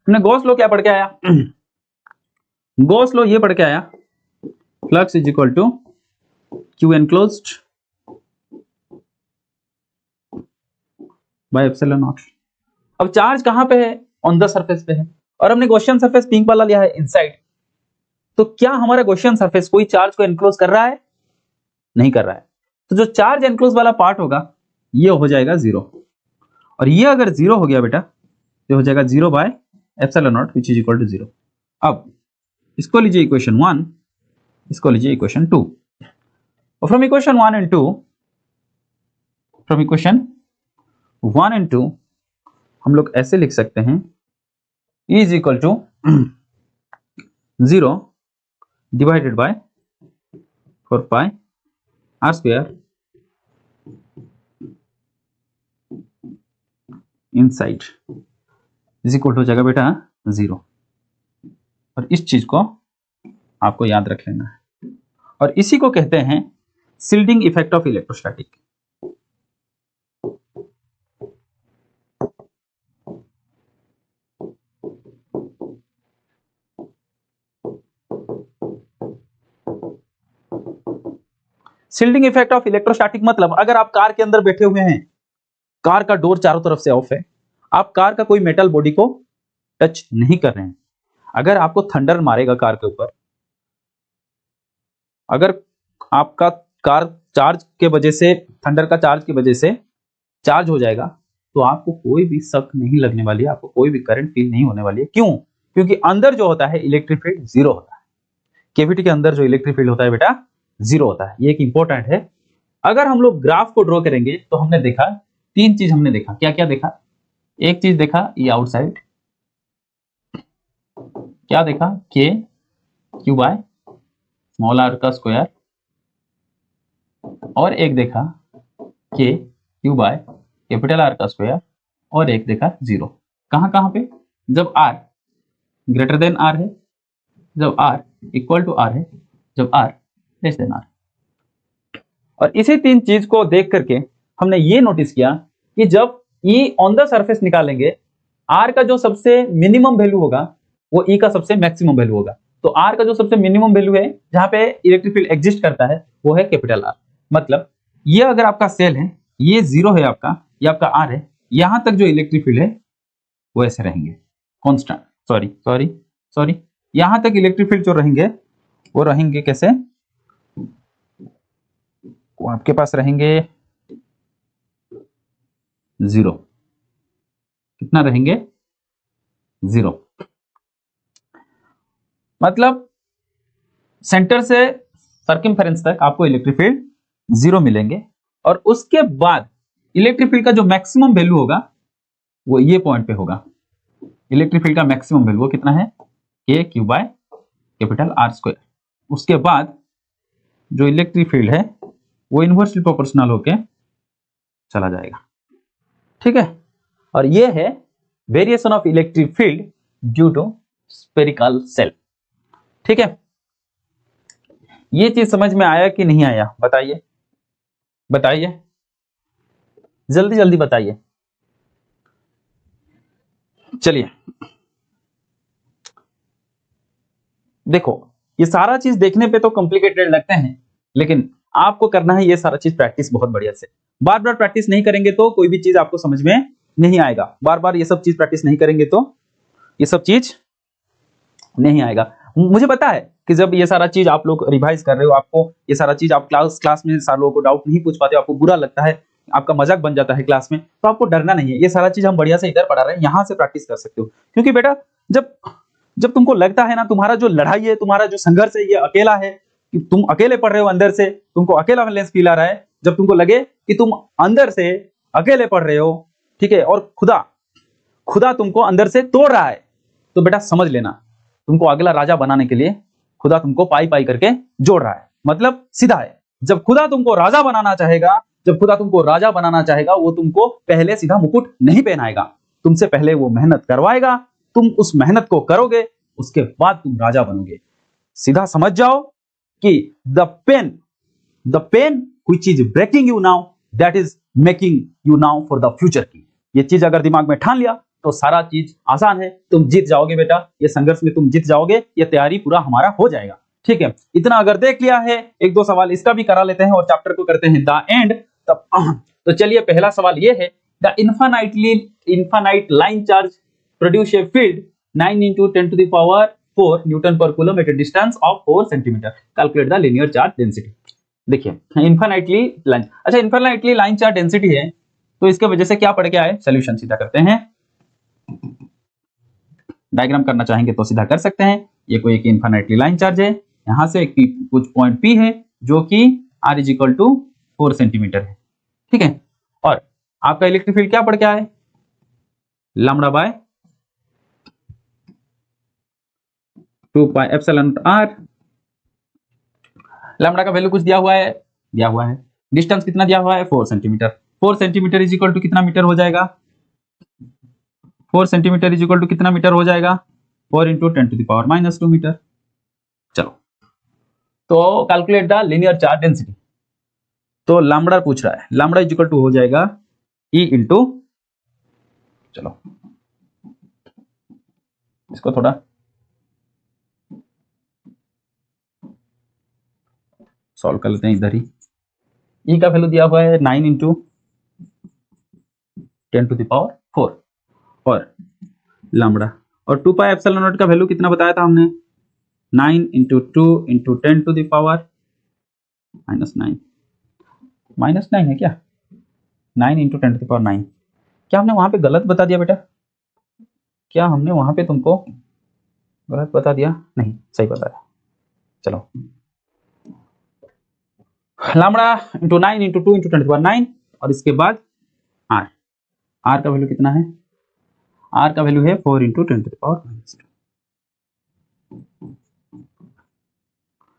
S1: हमने गॉस लॉ क्या पढ़ के आया? गॉस लॉ ये पढ़ के आया, flux is equal to q enclosed by epsilon naught. अब चार्ज कहां पे है? ऑन द सरफेस पे है, और हमने गॉसियन सरफेस पिंक वाला लिया है इनसाइड। तो क्या हमारा गॉसियन सरफेस कोई चार्ज को एनक्लोज कर रहा है? नहीं कर रहा है। तो जो चार्ज एनक्लोज वाला पार्ट होगा ये हो जाएगा 0, और ये अगर 0 हो गया बेटा तो हो जाएगा 0 by epsilon naught which is equal to 0। अब इसको लीजिए इक्वेशन 1, इसको लीजिए इक्वेशन 2, और from equation 1 and 2, from equation 1 and 2 हम लोग ऐसे लिख सकते हैं, E is equal to 0 divided by 4 pi r square inside is equal to हो जाएगा बेटा 0। और इस चीज को आपको याद रख लेना है, और इसी को कहते हैं shielding effect of electrostatic. Shielding effect of electrostatic मतलब, अगर आप कार के अंदर बैठे हुए हैं, कार का डोर चारों तरफ से ऑफ है, आप कार का कोई मेटल बॉडी को टच नहीं कर रहे हैं। अगर आपको थंडर मारेगा कार के ऊपर, अगर आपका कार चार्ज के वजह से, थंडर का चार्ज की वजह से चार्ज हो जाएगा, तो आपको कोई भी शक नहीं लगने वाली है, आपको कोई भी करंट फील नहीं होने वाली है। क्यों? क्योंकि अंदर जो होता है इलेक्ट्रिक फील्ड जीरो होता है। कैविटी के अंदर जो इलेक्ट्रिक फील्ड होता है बेटा जीरो होता है। ये एक इंपॉर्टेंट है। अगर हम लोग ग्राफ को ड्रॉ करेंगे तो हमने देखा तीन चीज, हमने देखा क्या क्या देखा। एक चीज देखा ये आउटसाइड, क्या देखा के क्यू बाय स्मॉल आर का स्क्वायर, और एक देखा के क्यू बाय कैपिटल आर का स्क्वायर, और एक देखा जीरो। कहां कहां पे? जब आर ग्रेटर देन आर है, जब आर इक्वल टू आर है, जब आर लेस देन आर। और इसी तीन चीज को देख करके हमने ये नोटिस किया कि जब ई ऑन द सरफेस निकालेंगे, आर का जो सबसे मिनिमम वैल्यू होगा वो ई का सबसे मैक्सिमम वैल्यू होगा। तो आर का जो सबसे मिनिमम वैल्यू है जहां पे इलेक्ट्रिक फील्ड एग्जिस्ट करता है वो है कैपिटल आर। मतलब ये अगर आपका सेल है, ये जीरो है आपका, ये आपका आर है, यहां तक जो इलेक्ट्रिक फील्ड है वो ऐसे रहेंगे कांस्टेंट, सॉरी यहां तक इलेक्ट्रिक फील्ड जो रहेंगे वो रहेंगे कैसे? वो आपके पास रहेंगे जीरो। कितना रहेंगे? जीरो। मतलब सेंटर से सर्कमफेरेंस तक आपको इलेक्ट्रिक फील्ड जीरो मिलेंगे, और उसके बाद इलेक्ट्रिक फील्ड का जो मैक्सिमम वैल्यू होगा वो ये पॉइंट पे होगा। इलेक्ट्रिक फील्ड का मैक्सिमम वैल्यू कितना है? K q by capital R square. उसके बाद जो इलेक्ट्रिक फील्ड है वो इनवर्सली प्रोपोर्शनल होके चला जाएगा। ठीक है, और ये है variation of electric field due to spherical shell. ठीक है, ये चीज समझ में आया कि नहीं आया? बताइए बताइए, जल्दी जल्दी बताइए। चलिए देखो, ये सारा चीज देखने पे तो कॉम्प्लिकेटेड लगते हैं, लेकिन आपको करना है ये सारा चीज प्रैक्टिस बहुत बढ़िया से। बार बार प्रैक्टिस नहीं करेंगे तो कोई भी चीज आपको समझ में नहीं आएगा। बार बार ये सब चीज प्रैक्टिस नहीं करेंगे तो ये सब चीज नहीं आएगा। मुझे पता है कि जब ये सारा चीज आप लोग रिवाइज कर रहे हो, आपको ये सारा चीज आप क्लास में सारे लोगों को डाउट नहीं पूछ पाते, आपको बुरा लगता है, आपका मजाक बन जाता है क्लास में, तो आपको डरना नहीं है। ये सारा चीज हम बढ़िया से इधर पढ़ा रहे हैं, यहाँ से प्रैक्टिस कर सकते हो। क्योंकि बेटा जब जब तुमको लगता है ना तुम्हारा जो लड़ाई है, तुम्हारा जो संघर्ष है ये अकेला है, कि तुम अकेले पढ़ रहे हो, अंदर से तुमको अकेला फील आ रहा है, जब तुमको लगे कि तुम अंदर से अकेले पढ़ रहे हो, ठीक है, और खुदा तुमको अंदर से तोड़ रहा है, तो बेटा समझ लेना तुमको अगला राजा बनाने के लिए खुदा तुमको पाई पाई करके जोड़ रहा है। मतलब सीधा है, जब खुदा तुमको राजा बनाना चाहेगा, वो तुमको पहले सीधा मुकुट नहीं पहनाएगा, तुमसे पहले वो मेहनत करवाएगा, तुम उस मेहनत को करोगे, उसके बाद तुम राजा बनोगे। सीधा समझ जाओ कि the pen which is breaking you now, that is making you now for the future की। ये चीज अगर दिमाग में ठान लिया तो सारा चीज आसान है, तुम जीत जाओगे बेटा, ये संघर्ष में तुम जीत जाओगे, ये तैयारी पूरा हमारा हो जाएगा। ठीक है, इतना अगर देख लिया है, एक दो सवाल इसका भी करा लेते हैं और चैप्टर को करते हैं द एंड। तब तो चलिए पहला सवाल ये है, the infinite line charge produce a field 9 × 10⁴ newton per coulomb at a distance of 4 centimetre, calculate the linear charge density. देखिए इनफाइनाइटली लाइन, अच्छा इनफाइनाइटली लाइन चार्ज डेंसिटी है, तो इसके वजह से क्या पड़ के आए? सॉल्यूशन सीधा करते हैं, डायग्राम करना चाहेंगे तो सीधा कर सकते हैं। ये कोई एक इनफाइनाइटली लाइन चार्ज है, यहां से एक कुछ पॉइंट P है जो कि R = 4 सेंटीमीटर है। ठीक है, और आपका इलेक्ट्रिक फील्ड क्या पड़ के आए? λ/2πε0r। लैम्बडा का वैल्यू कुछ दिया हुआ है, डिस्टेंस कितना दिया हुआ है? 4 centimetre. 4 centimetre is equal to कितना मीटर हो जाएगा? 4 सेंटीमीटर इज इक्वल टू कितना मीटर हो जाएगा? 4 × 10⁻² मीटर। चलो तो calculate the linear charge density. तो लैम्बडा पूछ रहा है, लैम्बडा इज इक्वल टू हो जाएगा E × चलो इसको थोड़ा सॉल्व कर लेते हैं इधर ही। E का वैल्यू दिया हुआ है 9 × 10⁴ और लैम्बडा और 2 पाई एप्सिलॉन नॉट का वैल्यू कितना बताया था हमने, 9 into 2 into 10 to the power -9, -9 है क्या, 9 इंटू 10 टू द पावर 9। क्या हमने वहां पे गलत बता दिया बेटा, क्या हमने वहां पे तुमको गलत बता दिया, नहीं सही बताया। चलो lambda into 9 into 2 into 10 to the power 9 और इसके बाद आर, आर का वैल्यू कितना है, आर का वैल्यू है 4 इंटू 10 टू द पावर -2।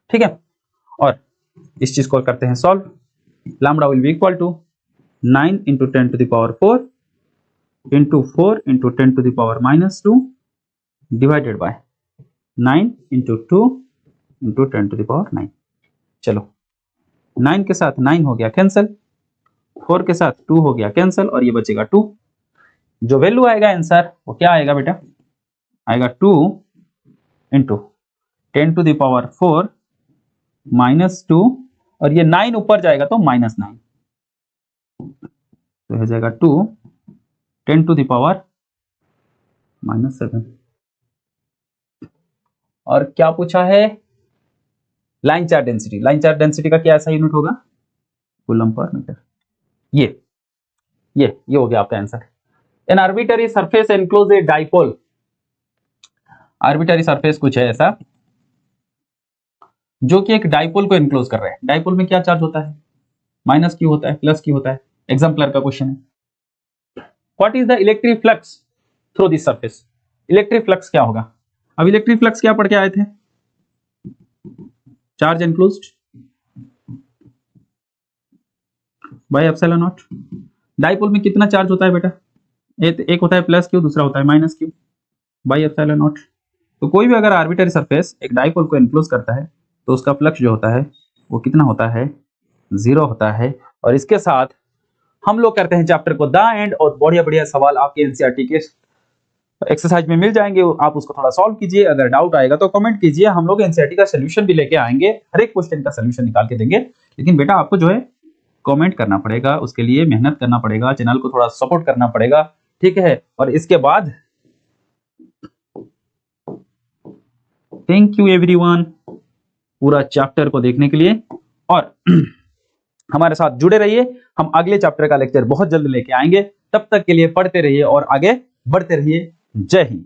S1: ठीक है, और इस चीज को करते हैं solve. Lambda will be equal to 9 into 10 to the power 4 into 4 into 10 to the power -2 divided by 9 into 2 into 10 to the power 9। चलो 9 के साथ 9 हो गया कैंसिल, 4 के साथ 2 हो गया कैंसिल और ये बचेगा 2। जो वैल्यू आएगा आंसर वो क्या आएगा बेटा, आएगा 2 इंटू 10 टू द पावर 4 -2 और ये 9 ऊपर जाएगा तो -9, तो हो जाएगा 2 10 टू द पावर -7। और क्या पूछा है, line charge density, line charge density का क्या ऐसा यूनिट होगा, कूलम पर मीटर। ये हो गया आपका answer. N arbitrary surface enclose a dipole, arbitrary surface कुछ है ऐसा जो कि एक डाइपोल को एनक्लोज कर रहा है। डाइपोल में क्या चार्ज होता है, माइनस क्यू होता है, प्लस क्यू होता है, एग्जाम्पलर का क्वेश्चन है। What is the electric flux through this surface, electric flux क्या होगा। अब इलेक्ट्रिक फ्लक्स क्या पढ़ के आए थे, charge enclosed by epsilon not. Dipole में कितना चार्ज होता है बेटा, एक होता है प्लस क्यू, दूसरा होता है minus Q by epsilon naught. तो कोई भी अगर आर्बिटरी सरफेस एक डाइपोल को एनक्लोज करता है तो उसका फ्लक्स जो होता है वो कितना होता है, 0 होता है। और इसके साथ हम लोग करते हैं चैप्टर को द एंड, और बढ़िया बढ़िया सवाल आपके एनसीईआरटी के एक्सरसाइज में मिल जाएंगे, आप उसको थोड़ा सॉल्व कीजिए। अगर डाउट आएगा तो कमेंट कीजिए, हम लोग एनसीईआरटी का सोल्यूशन भी लेके आएंगे, हर एक क्वेश्चन का सोल्यूशन निकाल के देंगे। लेकिन बेटा आपको जो है कमेंट करना पड़ेगा, उसके लिए मेहनत करना पड़ेगा, चैनल को थोड़ा सपोर्ट करना पड़ेगा, ठीक है। और इसके बाद थैंक यू एवरीवन पूरा चैप्टर को देखने के लिए, और हमारे साथ जुड़े रहिए। हम अगले चैप्टर का लेक्चर बहुत जल्द लेके आएंगे, तब तक के लिए पढ़ते रहिए और आगे बढ़ते रहिए। जय हिंद।